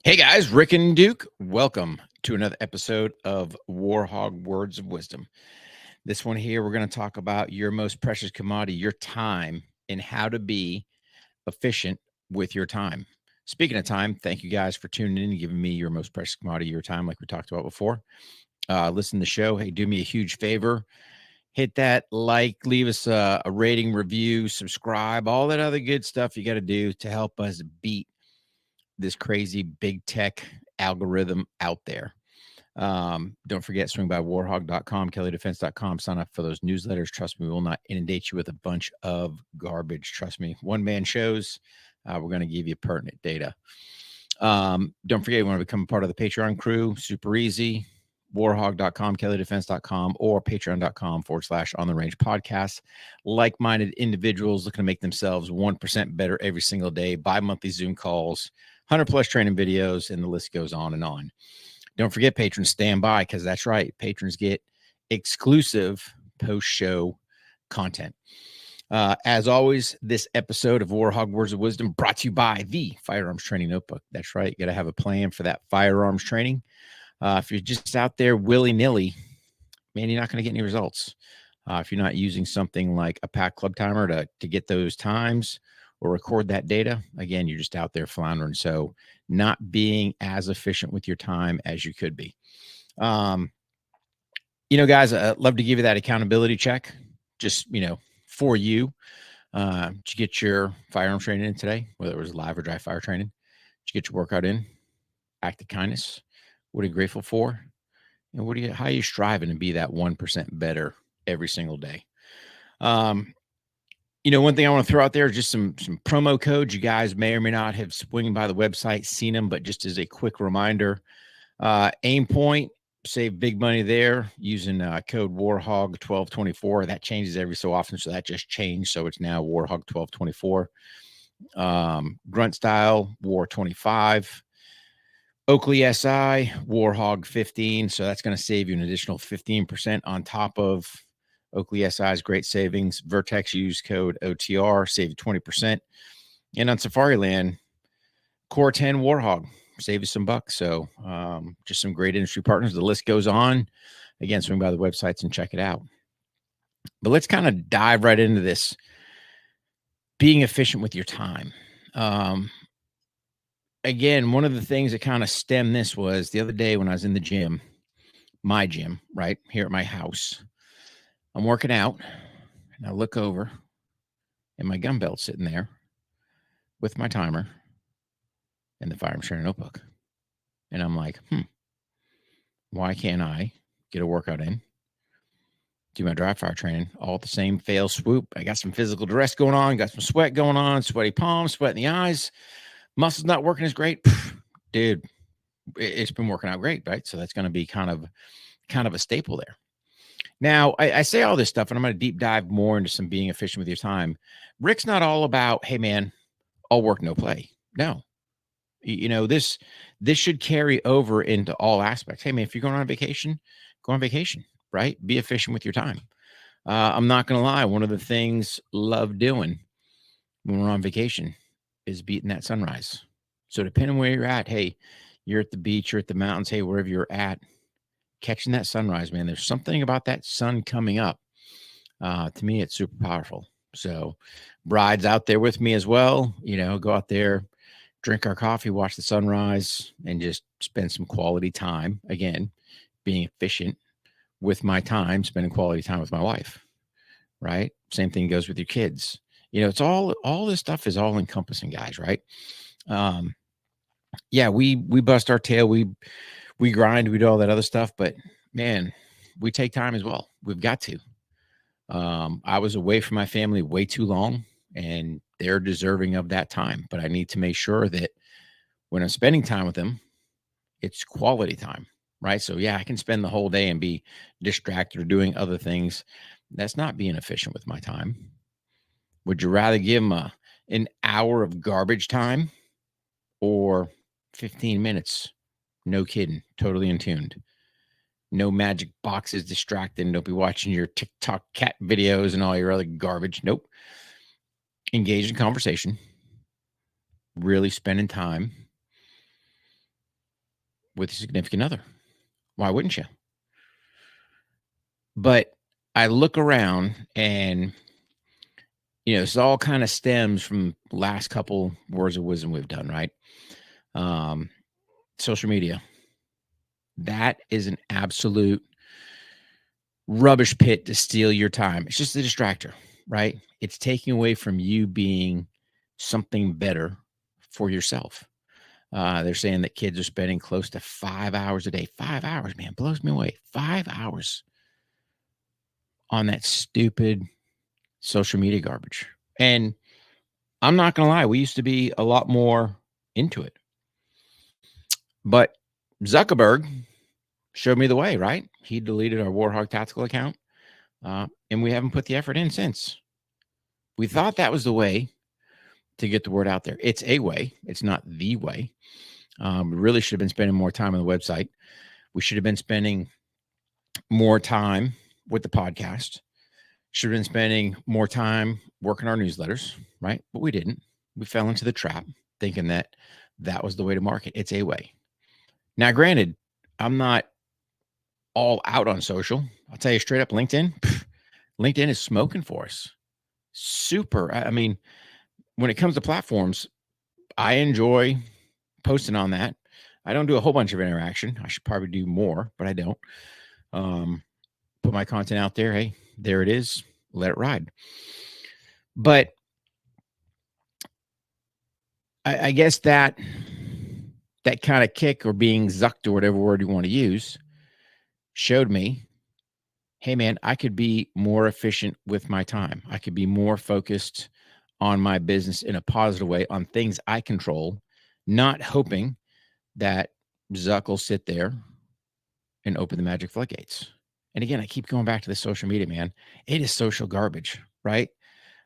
Hey guys, Rick and Duke, welcome to another episode of Hogg Words of Wisdom. This one here, we're going to talk about your most precious commodity, your time, and how to be efficient with your time. Speaking of time, thank you guys for tuning in and giving me your most precious commodity, your time, like we talked about before. Listen to the show. Hey, do me a huge favor. Hit that like, leave us a rating, review, subscribe, all that other good stuff you got to do to help us beat this crazy big tech algorithm out there. Don't forget, swing by warhog.com, kelleydefense.com. Sign up for those newsletters. Trust me, we will not inundate you with a bunch of garbage. Trust me, one man shows. We're going to give you pertinent data. Don't forget, you want to become a part of the Patreon crew. Super easy. Warhog.com, kelleydefense.com, or patreon.com/on the range podcast. Like-minded individuals looking to make themselves 1% better every single day, bi-monthly Zoom calls, 100 plus training videos, and the list goes on and on. Don't forget, patrons, stand by, because that's right. Patrons get exclusive post-show content. As always, this episode of Hogg Words of Wisdom brought to you by the Firearms Training Notebook. That's right. You got to have a plan for that firearms training. If you're just out there willy-nilly, man, you're not going to get any results. If you're not using something like a pack club timer to get those times or record that data, again, you're just out there floundering. So not being as efficient with your time as you could be. Guys, I'd love to give you that accountability check just, for you. Did you get your firearm training in today, whether it was live or dry fire training? Did you get your workout in? Act of kindness. What are you grateful for? And how are you striving to be that 1% better every single day? One thing I want to throw out there is just some promo codes. You guys may or may not have swung by the website, seen them, but just as a quick reminder, Aim Point, save big money there using code Warhog 1224. That changes every so often, so that just changed. So it's now Warhog 1224. Grunt Style, War 25. Oakley SI, Warhog 15. So that's going to save you an additional 15% on top of Oakley SI's great savings. Vertex, use code OTR, save you 20%. And on Safariland, Core 10 Warhog, save you some bucks. So just some great industry partners. The list goes on. Again, swing by the websites and check it out. But let's kind of dive right into this. Being efficient with your time. Again, one of the things that kind of stemmed this was the other day when I was in the gym, my gym, right here at my house. I'm working out and I look over and my gun belt's sitting there with my timer and the firearms training notebook. And I'm like, why can't I get a workout in, do my dry fire training all at the same fail swoop? I got some physical duress going on, got some sweat going on, sweaty palms, sweat in the eyes, muscles not working as great. Dude, it's been working out great, right? So that's going to be kind of a staple there. Now, I say all this stuff, and I'm going to deep dive more into some being efficient with your time. Rick's not all about, hey, man, all work, no play. No. This should carry over into all aspects. Hey, man, if you're going on vacation, go on vacation, right? Be efficient with your time. I'm not going to lie. One of the things love doing when we're on vacation is beating that sunrise. So depending on where you're at, hey, you're at the beach, you're at the mountains, hey, wherever you're at, catching that sunrise, man, there's something about that sun coming up. To me, it's super powerful. So brides out there with me as well, go out there, drink our coffee, watch the sunrise, and just spend some quality time. Again, being efficient with my time, spending quality time with my wife, right? Same thing goes with your kids. It's all this stuff is all encompassing, guys, right? Yeah, we bust our tail, we grind, we do all that other stuff, but man, we take time as well. We've got to. I was away from my family way too long, and they're deserving of that time, but I need to make sure that when I'm spending time with them, it's quality time, right? So yeah, I can spend the whole day and be distracted or doing other things. That's not being efficient with my time. Would you rather give them an hour of garbage time or 15 minutes? No kidding. Totally in tuned. No magic boxes distracting. Don't be watching your TikTok cat videos and all your other garbage. Nope. Engage in conversation. Really spending time. with a significant other. Why wouldn't you? But I look around and, this all kind of stems from last couple words of wisdom we've done, right? Um, Social media. That is an absolute rubbish pit to steal your time. It's just a distractor, right? It's taking away from you being something better for yourself. They're saying that kids are spending close to 5 hours a day. 5 hours, man, blows me away. 5 hours on that stupid social media garbage. And I'm not going to lie, we used to be a lot more into it. But Zuckerberg showed me the way, right? He deleted our Warhog Tactical account, and we haven't put the effort in since. We thought that was the way to get the word out there. It's a way. It's not the way. We really should have been spending more time on the website. We should have been spending more time with the podcast. Should have been spending more time working our newsletters, right? But we didn't. We fell into the trap thinking that that was the way to market. It's a way. Now, granted, I'm not all out on social. I'll tell you straight up, LinkedIn is smoking for us. Super. I mean, when it comes to platforms, I enjoy posting on that. I don't do a whole bunch of interaction. I should probably do more, but I don't. Put my content out there. Hey, there it is. Let it ride. But I guess that kind of kick or being zucked or whatever word you want to use showed me, hey, man, I could be more efficient with my time. I could be more focused on my business in a positive way on things I control, not hoping that Zuck will sit there and open the magic floodgates. And again, I keep going back to the social media, man. It is social garbage, right?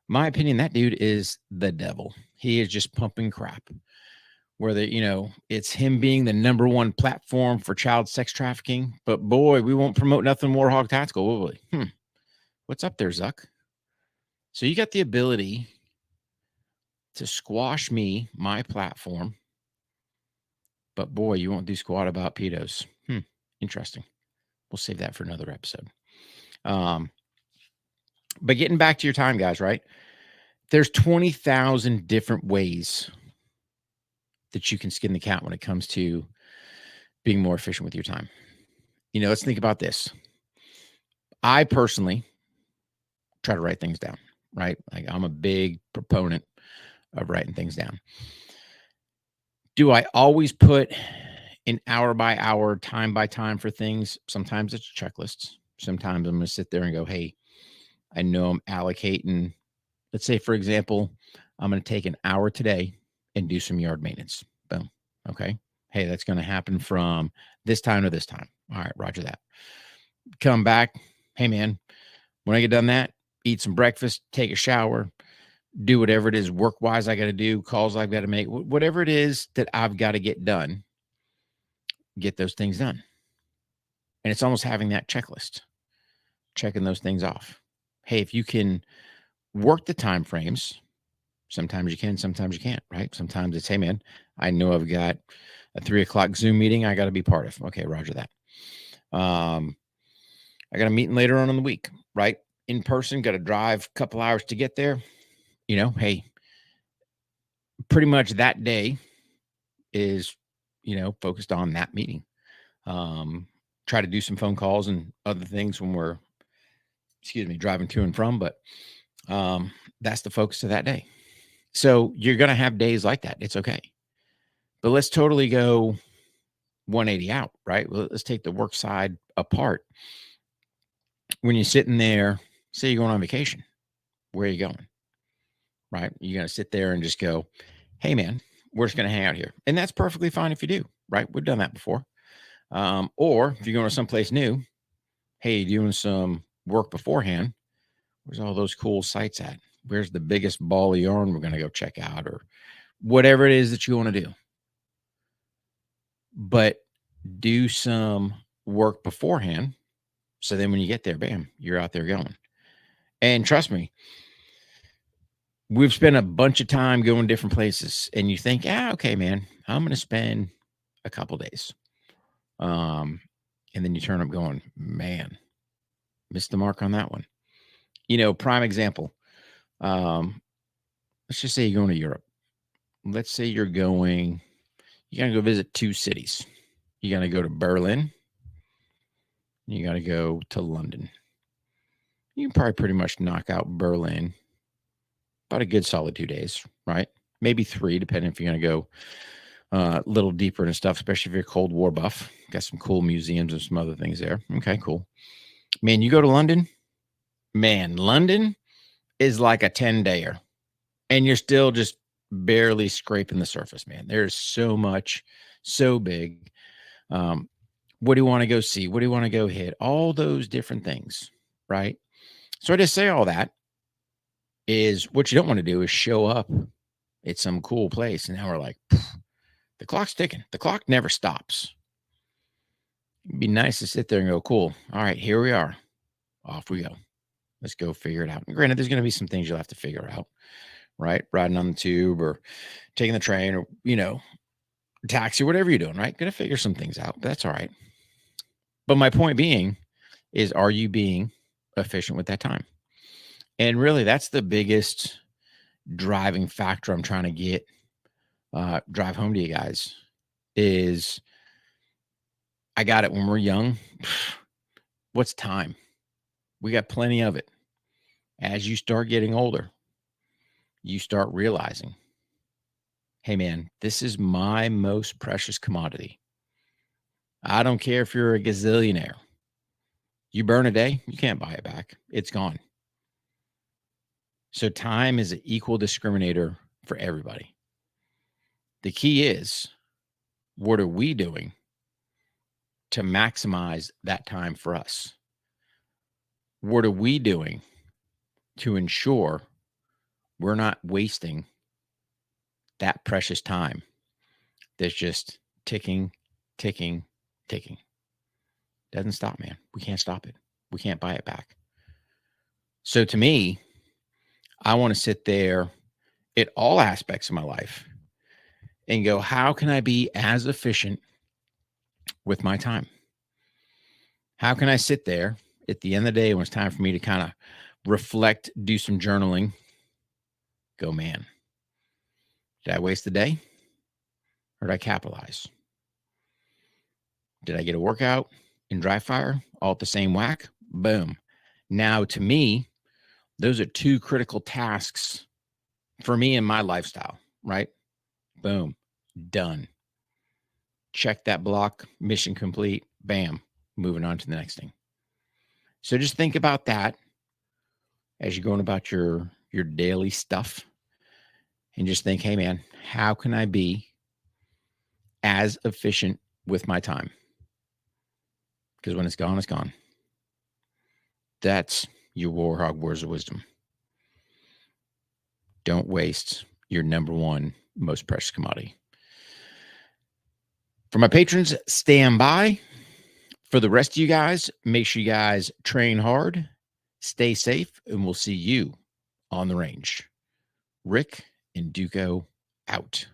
My opinion, that dude is the devil. He is just pumping crap. Whether, it's him being the number one platform for child sex trafficking. But boy, we won't promote nothing more Hog Tactical, will we? What's up there, Zuck? So you got the ability to squash me, my platform. But boy, you won't do squat about pedos. Interesting. We'll save that for another episode. But getting back to your time, guys, right? There's 20,000 different ways that you can skin the cat when it comes to being more efficient with your time. Let's think about this. I personally try to write things down, right? Like I'm a big proponent of writing things down. Do I always put an hour by hour, time by time for things? Sometimes it's checklists. Sometimes I'm going to sit there and go, hey, I know I'm allocating, let's say, for example, I'm going to take an hour today and do some yard maintenance. Boom. Okay. Hey, that's going to happen from this time to this time. All right. Roger that. Come back. Hey, man, when I get done that, eat some breakfast, take a shower, do whatever it is work-wise I got to do, calls I've got to make, whatever it is that I've got to get done, get those things done. And it's almost having that checklist, checking those things off. Hey, if you can work the time frames, sometimes you can, sometimes you can't, right? Sometimes it's, hey, man, I know I've got a 3:00 Zoom meeting I got to be part of. Okay, roger that. I got a meeting later on in the week, right? In person, got to drive a couple hours to get there. Hey, pretty much that day is, focused on that meeting. Try to do some phone calls and other things when we're, driving to and from, but that's the focus of that day. So you're going to have days like that. It's okay. But let's totally go 180 out, right? Well, let's take the work side apart. When you're sitting there, say you're going on vacation, where are you going? Right? You're going to sit there and just go, hey, man, we're just going to hang out here. And that's perfectly fine if you do, right? We've done that before. Or if you're going to someplace new, hey, doing some work beforehand, where's all those cool sites at? Where's the biggest ball of yarn we're going to go check out, or whatever it is that you want to do? But do some work beforehand. So then when you get there, bam, you're out there going. And trust me, we've spent a bunch of time going different places, and you think, okay, man, I'm going to spend a couple days. And then you turn up going, man, missed the mark on that one. Prime example. Let's just say you're going to Europe. Let's say you're going to go visit 2 cities. You got to go to Berlin. You got to go to London. You can probably pretty much knock out Berlin about a good solid 2 days, right? Maybe 3, depending if you're going to go a little deeper into stuff, especially if you're a Cold War buff. Got some cool museums and some other things there. Okay, cool. Man, you go to London. Man, London is like a 10-dayer. And you're still just barely scraping the surface, man. There's so much, so big. What do you want to go see? What do you want to go hit? All those different things, right? So I just say all that is what you don't want to do is show up at some cool place. And now we're like, the clock's ticking. The clock never stops. It'd be nice to sit there and go, cool. All right, here we are. Off we go. Let's go figure it out. And granted, there's going to be some things you'll have to figure out, right? Riding on the tube or taking the train or, taxi, whatever you're doing, right? Going to figure some things out. That's all right. But my point being is, are you being efficient with that time? And really, that's the biggest driving factor I'm trying to drive home to you guys is I got it when we're young. What's time? We got plenty of it. As you start getting older, you start realizing, hey, man, this is my most precious commodity. I don't care if you're a gazillionaire. You burn a day, you can't buy it back. It's gone. So time is an equal discriminator for everybody. The key is, what are we doing to maximize that time for us? What are we doing to ensure we're not wasting that precious time that's just ticking, ticking, ticking? Doesn't stop, man. We can't stop it. We can't buy it back. So to me, I want to sit there at all aspects of my life and go, how can I be as efficient with my time? How can I sit there at the end of the day when it's time for me to kind of reflect, do some journaling, go, man, did I waste the day or did I capitalize? Did I get a workout in dry fire all at the same whack? Boom. Now, to me, those are 2 critical tasks for me in my lifestyle, right? Boom. Done. Check that block, mission complete. Bam. Moving on to the next thing. So just think about that as you're going about your daily stuff and just think, hey, man, how can I be as efficient with my time? Because when it's gone, it's gone. That's your Warhog Words of Wisdom. Don't waste your number one most precious commodity. For my patrons, stand by. For the rest of you guys, make sure you guys train hard, stay safe, and we'll see you on the range. Rick and Duco out.